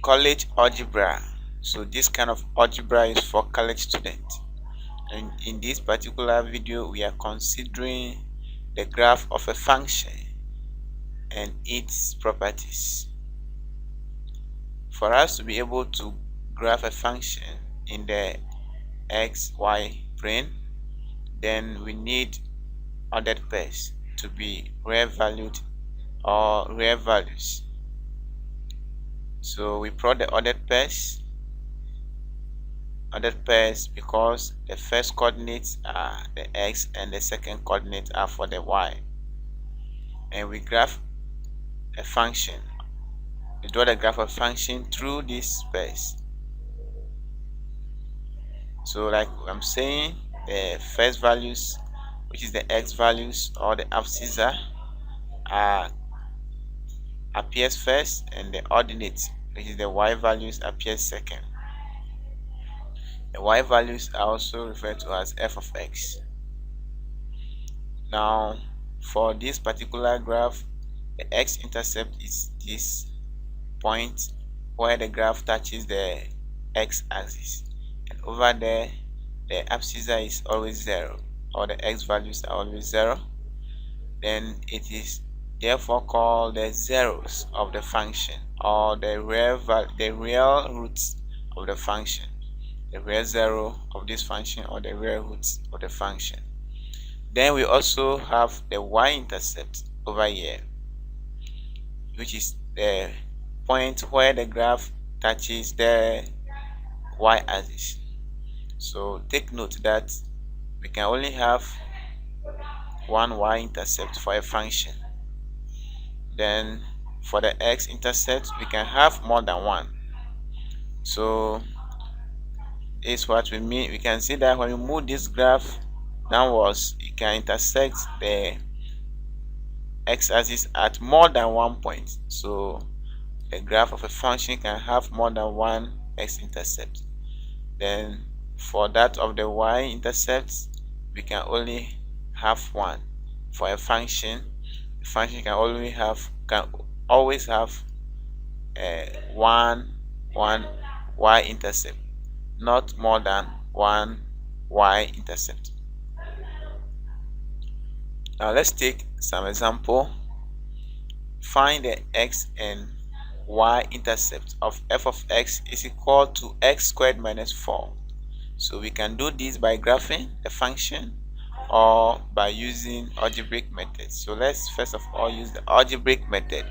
college algebra. So this kind of algebra is for college students, and in this particular video we are considering the graph of a function and its properties. For us to be able to graph a function in the xy plane, then we need ordered pairs to be real valued or real values. So we plot the ordered pairs because the first coordinates are the x and the second coordinates are for the y, and we graph a function. We draw the graph of function through these pairs. So like I'm saying, the first values, which is the x values or the abscissa, appears first, and the ordinate, which is the y values, appears second. The y values are also referred to as f of x. Now for this particular graph, the x-intercept is this point where the graph touches the x-axis, and over there the abscissa is always 0, or the x values are always 0. Then it is therefore called the zeros of the function, or the real roots of the function, the real zero of this function, or the real roots of the function. Then we also have the y-intercept over here, which is the point where the graph touches the y-axis. So take note that we can only have one y-intercept for a function. Then for the x-intercept we can have more than one. So this is what we mean. We can see that when we move this graph downwards, it can intersect the x-axis at more than one point. So the graph of a function can have more than one x-intercept. Then for that of the y-intercept, we can only have one. For a function, the function can always have one y-intercept, not more than one y-intercept. Now let's take some example. Find the x and y-intercept of f of x is equal to x squared minus 4. So we can do this by graphing the function or by using algebraic methods. So let's first of all use the algebraic method.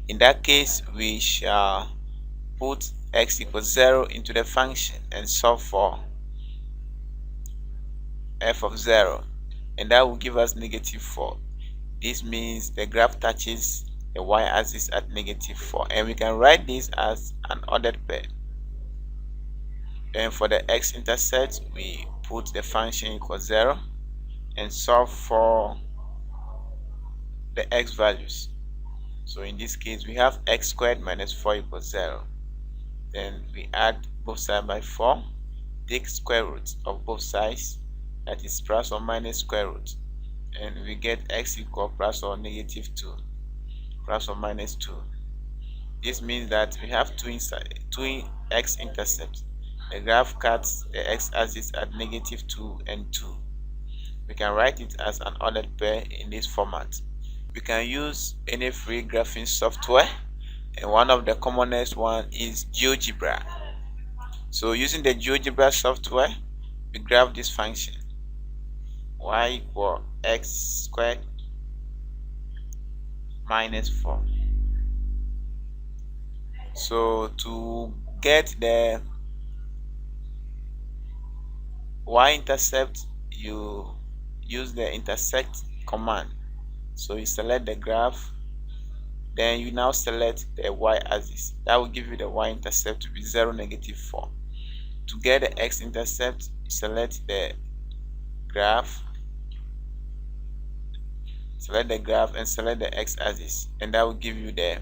In that case, we shall put x equals 0 into the function and solve for f of 0, and that will give us negative 4. This means the graph touches the y-axis at negative 4, and we can write this as an ordered pair. Then for the x-intercept, we put the function equals 0 and solve for the x values. So in this case, we have x squared minus 4 equals 0. Then we add both sides by 4, take square root of both sides, that is plus or minus square root, and we get x equal plus or negative 2, plus or minus 2. This means that we have two x-intercepts. The graph cuts the x-axis at negative 2 and 2. We can write it as an ordered pair in this format. We can use any free graphing software, and one of the commonest one is GeoGebra. So using the GeoGebra software, we graph this function y equal x squared minus 4. So to get the y-intercept, you use the intersect command. So you select the graph, then you now select the y-axis. That will give you the y-intercept to be 0, negative 4. To get the x-intercept, you select the graph, and select the x-axis, and that will give you the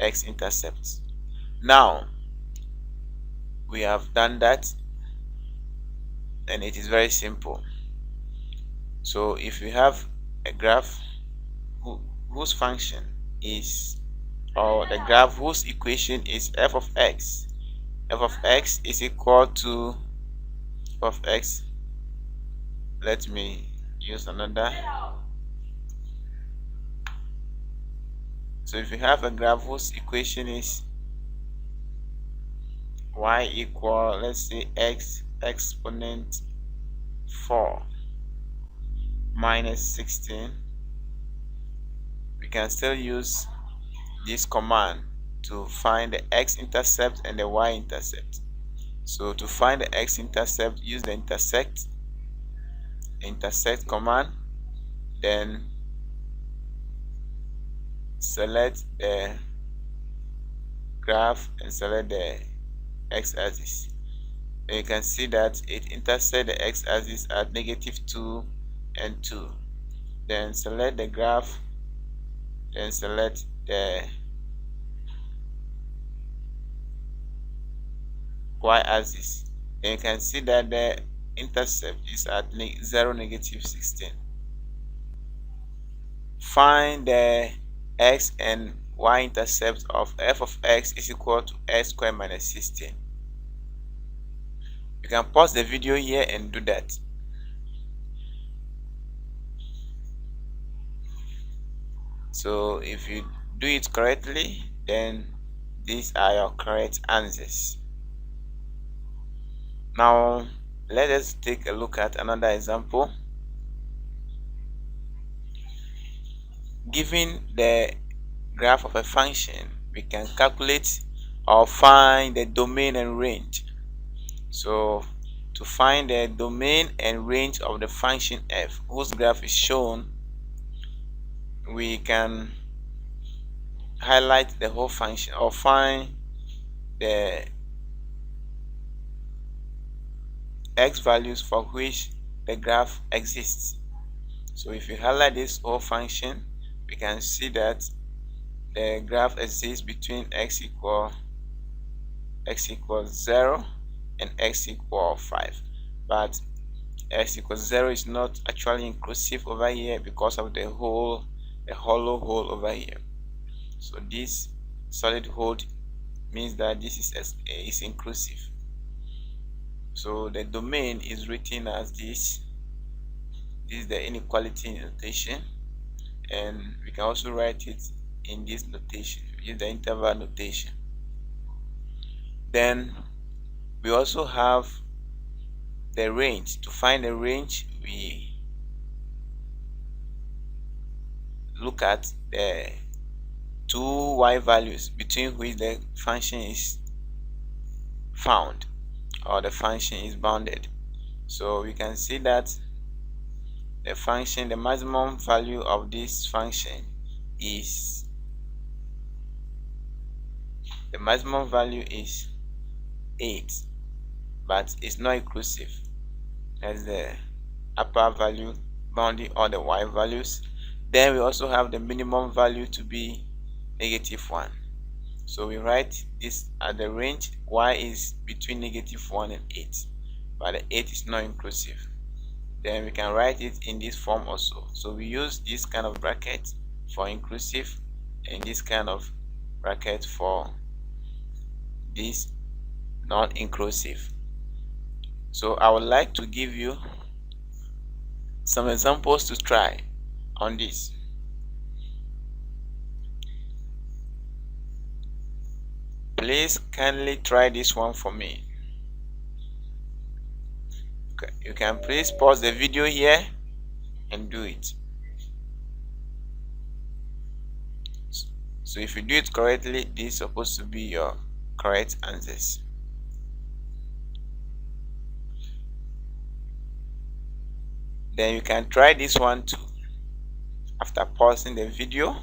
x-intercept. Now we have done that, and it is very simple. So if we have a graph whose function is or the graph whose equation is f of x. F of x is equal to f of x. Let me use another. So if you have a graph whose equation is y equal, let's say, x exponent 4 minus 16, we can still use this command to find the x-intercept and the y-intercept. So to find the x-intercept, use the intersect command, then select the graph and select the x-axis. Then you can see that it intersects the x-axis at -2 and 2. Then select the graph, then select the y-axis. Then you can see that the intercept is at 0, -16. Find the x and y-intercept of f of x is equal to x squared minus 16. You can pause the video here and do that. So if you do it correctly, then these are your correct answers. Now let us take a look at another example. Given the graph of a function, we can calculate or find the domain and range. So to find the domain and range of the function f whose graph is shown, we can highlight the whole function or find the x values for which the graph exists. So if you highlight this whole function, we can see that the graph exists between x equals 0 and x equals 5, but x equals 0 is not actually inclusive over here because of the hollow hole over here. So this solid hole means that this is inclusive. So the domain is written as this. This is the inequality notation, and we can also write it in this notation, which is the interval notation. Then we also have the range. To find the range, we look at the two y values between which the function is found or the function is bounded. So we can see that the maximum value of this function is 8, but it's not inclusive. That's the upper value bounding all the y values. Then we also have the minimum value to be -1. So we write this at the range. Y is between -1 and 8, but the 8 is not inclusive. Then we can write it in this form also. So we use this kind of bracket for inclusive and this kind of bracket for this non-inclusive. So I would like to give you some examples to try on this. Please kindly try this one for me. Okay, you can please pause the video here and do it. So if you do it correctly, this is supposed to be your correct answers. Then you can try this one too. After pausing the video,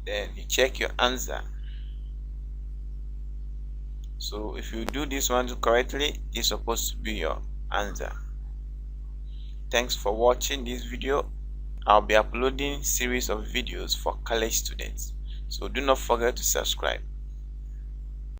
then you check your answer. So if you do this one correctly, this is supposed to be your answer. Thanks for watching this video. I'll be uploading series of videos for college students, so do not forget to subscribe.